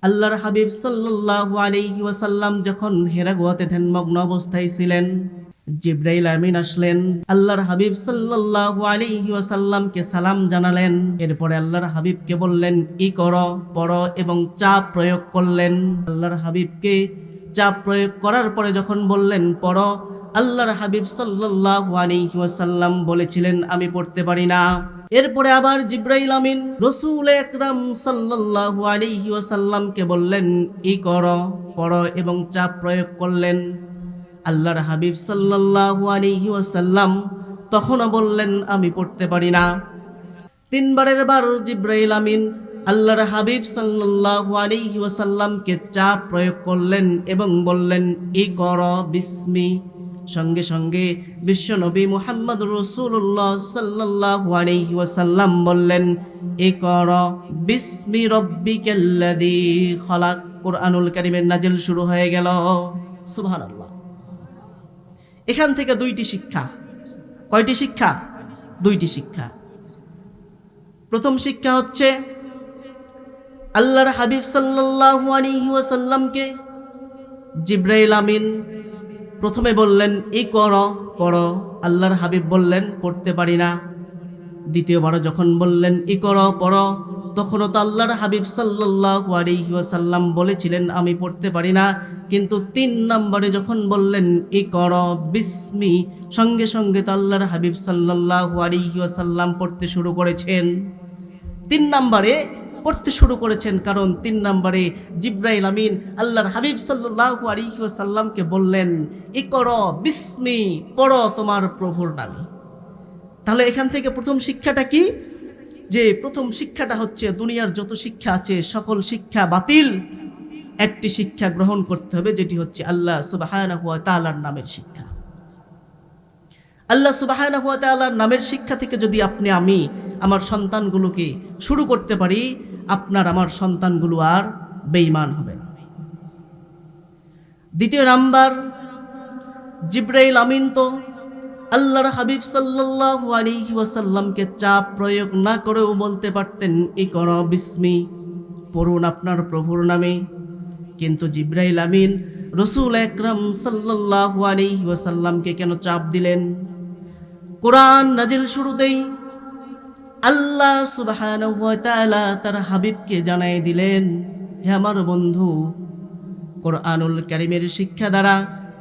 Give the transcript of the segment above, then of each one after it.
আল্লাহর হাবিব সাল্লাল্লাহু আলাইহি ওয়াসাল্লাম যখন হেরা গুহাতে ধ্যানমগ্ন অবস্থায় ছিলেন, জিবরাইল আমিন আসলেন, আল্লাহর হাবিব সাল্লাল্লাহু আলাইহি ওয়াসাল্লামকে সালাম জানালেন। এরপরে আল্লাহর হাবিবকে বললেন, ই করো, পড়ো, এবং চাপ প্রয়োগ করলেন। আল্লাহর হাবিবকে চাপ প্রয়োগ করার পরে যখন বললেন পড়ো, আল্লাহর হাবিব সাল্লাল্লাহু আলাইহি ওয়াসাল্লাম বলেছিলেন, আমি পড়তে পারি না। এরপরে আবার জিবরাইল আমিন রাসূল আকরাম সাল্লাল্লাহু আলাইহি ওয়াসাল্লামকে বললেন, ই করো, পড়ো, এবং চাপ প্রয়োগ করলেন। আল্লাহর হাবিব সাল্লাল্লাহু আলাইহি ওয়াসাল্লাম তখনও বললেন, আমি পড়তে পারি না। তিনবারের বার জিবরাইল আমিন আল্লাহর হাবিব সাল্লাল্লাহু আলাইহি ওয়াসাল্লামকে চাপ প্রয়োগ করলেন এবং বললেন, ই করো বিস্মি। সঙ্গে সঙ্গে বিশ্বনবী মুহাম্মদ রাসূলুল্লাহ সাল্লাল্লাহু আলাইহি ওয়াসাল্লাম বললেন, ই করো বিস্মি রব্বিকাল্লাযী খলাক। কুরআনুল কারীমের নাজিল শুরু হয়ে গেল। সুবহানাল্লাহ। এখান থেকে দুইটি শিক্ষা। কয়টি শিক্ষা? দুইটি শিক্ষা। প্রথম শিক্ষা হচ্ছে, আল্লাহর হাবিব সাল্লাল্লাহু আলাইহি ওয়াসাল্লামকে জিবরাইল আমিন প্রথমে বললেন, ই করো, পড়ো। আল্লাহর হাবিব বললেন, পড়তে পারি না। দ্বিতীয়বার যখন বললেন, ই করো, পড়ো, তখনও তো আল্লাহর হাবিব সাল্লাল্লাহু আলাইহি ওয়াসাল্লাম বলেছিলেন, আমি পড়তে পারি না। কিন্তু 3 নম্বরে যখন বললেন, ই করো বিস্মি, সঙ্গে সঙ্গে তো আল্লাহর হাবিব সাল্লাল্লাহু আলাইহি ওয়াসাল্লাম পড়তে শুরু করেছেন। 3 নম্বরে পড়তে শুরু করেছেন, কারণ 3 নম্বরে জিবরাইল আমিন আল্লাহর হাবিব সাল্লাল্লাহু আলাইহি ওয়াসাল্লামকে বললেন, ই করো বিস্মি, পড়ো তোমার প্রভুর নামে। তাহলে এখান থেকে প্রথম শিক্ষাটা কি? যে প্রথম শিক্ষাটা হচ্ছে, দুনিয়ার যত শিক্ষা আছে সকল শিক্ষা বাতিল। একটি শিক্ষা গ্রহণ করতে হবে, যেটি হচ্ছে আল্লাহ সুবহানাহু ওয়া তাআলার নামের শিক্ষা। আল্লাহ সুবহানাহু ওয়া তাআলার নামের শিক্ষা থেকে যদি আমি আমার সন্তানগুলোকে শুরু করতে পারি, আপনার আমার সন্তানগুলো আর বেঈমান হবে না। দ্বিতীয় নাম্বার, জিবরাইল আমিন তো আল্লাহর হাবিব সাল্লাল্লাহু আলাইহি ওয়াসাল্লামকে চাপ প্রয়োগ না করেও বলতে পারতেন, ই করো বিস্মি, পড়ুন আপনার প্রভুর নামে। কিন্তু জিবরাইল আমিন রাসূল আকরাম সাল্লাল্লাহু আলাইহি ওয়াসাল্লামকে কেন চাপ দিলেন? কোরআন নাজিল শুরুতেই আল্লাহ সুবহানাহু ওয়া তাআলা তার হাবিবকে জানাই দিলেন, হে আমার বন্ধু, কোরআনুল কারীমের শিক্ষা দ্বারা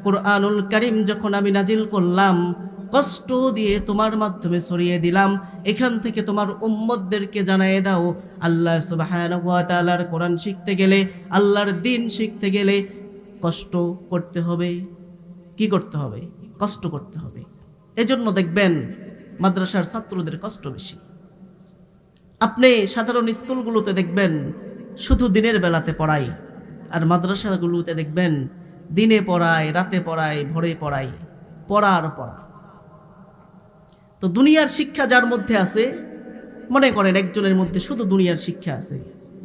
কোরআনুল কারীম যখন আমি নাজিল করলাম, কষ্ট দিয়ে তোমার মাধ্যমে ছড়িয়ে দিলাম, এখান থেকে তোমার উম্মতদেরকে জানাই দাও, আল্লাহ সুবহানাহু ওয়া তাআলার কোরআন শিখতে গেলে, আল্লাহর দ্বীন শিখতে গেলে কষ্ট করতে হবে। কি করতে হবে? কষ্ট করতে হবে। এজন্য দেখবেন মাদ্রাসার ছাত্রদের কষ্ট বেশি। আপনি সাধারণ স্কুলগুলোতে দেখবেন শুধু দিনের বেলাতে পড়ায়, আর মাদ্রাসাগুলোতে দেখবেন দিনে পড়ায়, রাতে পড়ায়, ভোরে পড়ায়, পড়ার পড়া। তো দুনিয়ার শিক্ষা যার মধ্যে আছে, মনে করেন একজনের মধ্যে শুধু দুনিয়ার শিক্ষা আছে,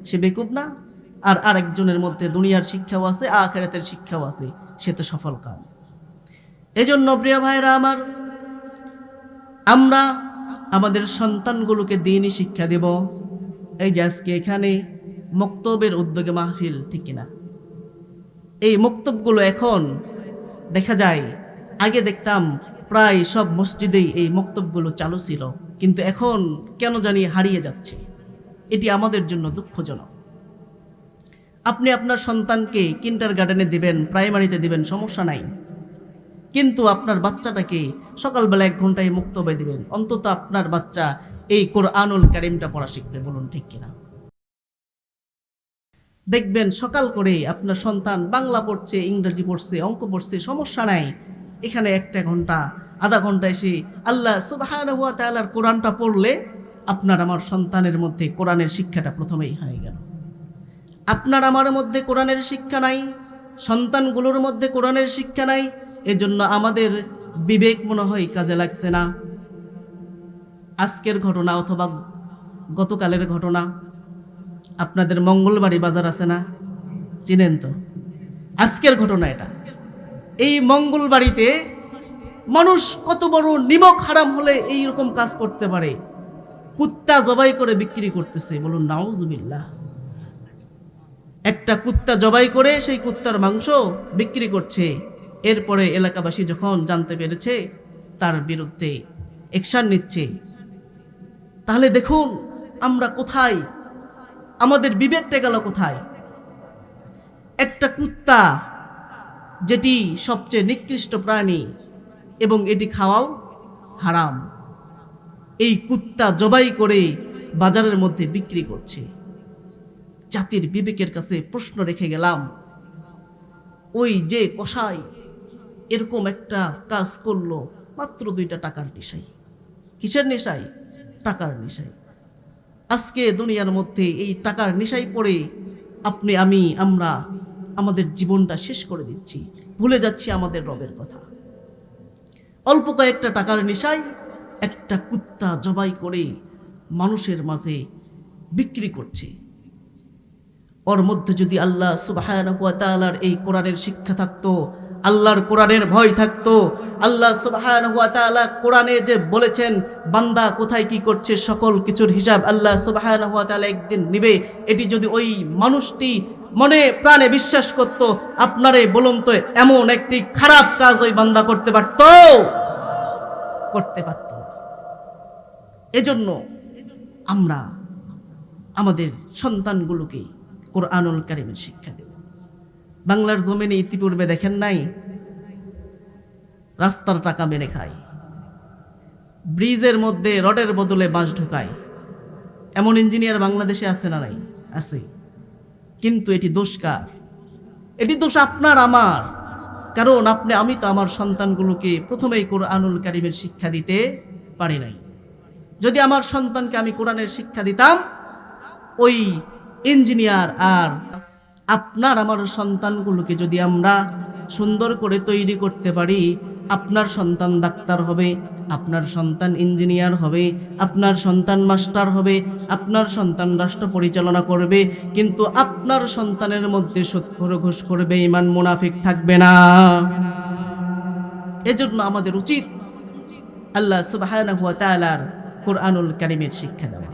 সে বেকুব না? আর আরেকজনের মধ্যে দুনিয়ার শিক্ষাও আছে, আখিরাতের শিক্ষাও আছে, সে তো সফল কাম। এজন্য প্রিয় ভাইরা আমার, আমরা আমাদের সন্তানগুলোকে দ্বীনি শিক্ষা দেব। এই যে আজকে এখানে মক্তবের উদ্যোগে মাহফিল, ঠিক কিনা? এই মক্তবগুলো এখন দেখা যায়, আগে দেখতাম প্রায় সব মসজিদেই এই মক্তবগুলো চালু ছিল, কিন্তু এখন কেন জানি হারিয়ে যাচ্ছে। এটি আমাদের জন্য দুঃখজনক। আপনি আপনার সন্তানকে কিন্ডারগার্টেনে দিবেন, প্রাইমারিতে দিবেন, সমস্যা নাই, কিন্তু আপনার বাচ্চাটাকে সকালবেলা 1 ঘন্টায় মক্তবে দিবেন। অন্তত আপনার বাচ্চা এই কোরআনুল কারীমটা পড়া শিখবে। বলুন ঠিক কিনা? দেখবেন সকাল করে আপনার সন্তান বাংলা পড়ছে, ইংরেজি পড়ছে, অঙ্ক পড়ছে, সমস্যা নাই, এখানে 1 ঘন্টা, আধা ঘন্টা এসে আল্লাহ সুবহানাহু ওয়া তাআলার কোরআনটা পড়লে আপনার আমার সন্তানের মধ্যে কোরআনের শিক্ষাটা প্রথমেই হয়ে গেল। আপনার আমার মধ্যে কোরআনের শিক্ষা নাই, সন্তানগুলোর মধ্যে কোরআনের শিক্ষা নাই, এজন্য আমাদের বিবেক মনে হয় কাজে লাগছে না। আজকের ঘটনা অথবা গতকালের ঘটনা, আপনাদের মঙ্গলবাড়ি বাজার আছে না? চিনেন তো? আজকের ঘটনা এটা। এই মঙ্গলবাড়িতে মানুষ কত বড় নিমক হারাম হলে এই রকম কাজ করতে পারে? কুত্তা জবাই করে বিক্রি করতেছে। বলুন নাউজুবিল্লাহ। একটা কুত্তা জবাই করে সেই কুত্তার মাংস বিক্রি করছে। এরপরে এলাকাবাসী যখন জানতে পেরেছে, তার বিরুদ্ধে অ্যাকশন নিচ্ছে। তাহলে দেখুন আমরা কোথায়, আমাদের বিবেকটা গেল কোথায়? একটা কুত্তা যেটি সবচেয়ে নিকৃষ্ট প্রাণী এবং এটি খাওয়াও হারাম, এই কুত্তা জবাই করে বাজারের মধ্যে বিক্রি করছে। জাতির বিবেকের কাছে প্রশ্ন রেখে গেলাম, ওই যে কসাই এরকম একটা কাজ করলো মাত্র 2টা টাকার নেশায়। কিসের নেশায়? টাকার নেশায়। আজকে দুনিয়ার মধ্যে এই টাকার নেশায় পড়ে আপনি আমরা আমাদের জীবনটা শেষ করে দিচ্ছি, ভুলে যাচ্ছি আমাদের রবের কথা। অল্প কয়েকটা টাকার নেশায় একটা কুত্তা জবাই করে মানুষের মাঝে বিক্রি করছে। ওর মধ্যে যদি আল্লাহ সুবহানাহু ওয়া তাআলার এই কোরআনের শিক্ষা থাকতো, আল্লাহর কোরআনের ভয় থাকতো, আল্লাহ সুবহানাহু ওয়া তাআলা কোরআনে যে বলেছেন বান্দা কোথায় কি করছে সকল কিছুর হিসাব আল্লাহ সুবহানাহু ওয়া তাআলা একদিন নিবে, এটি যদি ওই মানুষটি মনে প্রাণে বিশ্বাস করত, আপনারে বলুন তো এমন একটি খারাপ কাজ ওই বান্দা করতে পারত? করতে পারত না। এজন্য আমরা আমাদের সন্তানগুলোকে কোরআনুল কারীমের শিক্ষা দেব। বাংলার জমিনে ইতিপূর্বে দেখেন নাই, রাস্তার টাকা মেরে খায়, ব্রিজের মধ্যে রডের বদলে বাঁশ ঢুকায়। এমন ইঞ্জিনিয়ার বাংলাদেশে আছে না? নাই, আছে। কিন্তু এটি দোষ কার? এটি দোষ আপনার আমার। কারণ আমি তো আমার সন্তানগুলোকে প্রথমেই কোরআনুল কারীমের শিক্ষা দিতে পারি নাই। যদি আমার সন্তানকে আমি কোরআনের শিক্ষা দিতাম, ওই ইঞ্জিনিয়ার আর আপনার আমার সন্তানগুলোকে যদি আমরা সুন্দর করে তৈরি করতে পারি, আপনার সন্তান ডাক্তার হবে, আপনার সন্তান ইঞ্জিনিয়ার হবে, আপনার সন্তান মাস্টার হবে, আপনার সন্তান রাষ্ট্র পরিচালনা করবে, কিন্তু আপনার সন্তানের মধ্যে সুদখোর ঘুষখোর বেঈমান মুনাফিক থাকবে না। এজন্য আমাদের উচিত আল্লাহ সুবহানাহু ওয়া তাআলার কোরআনুল কারীমের শিক্ষা দেওয়া।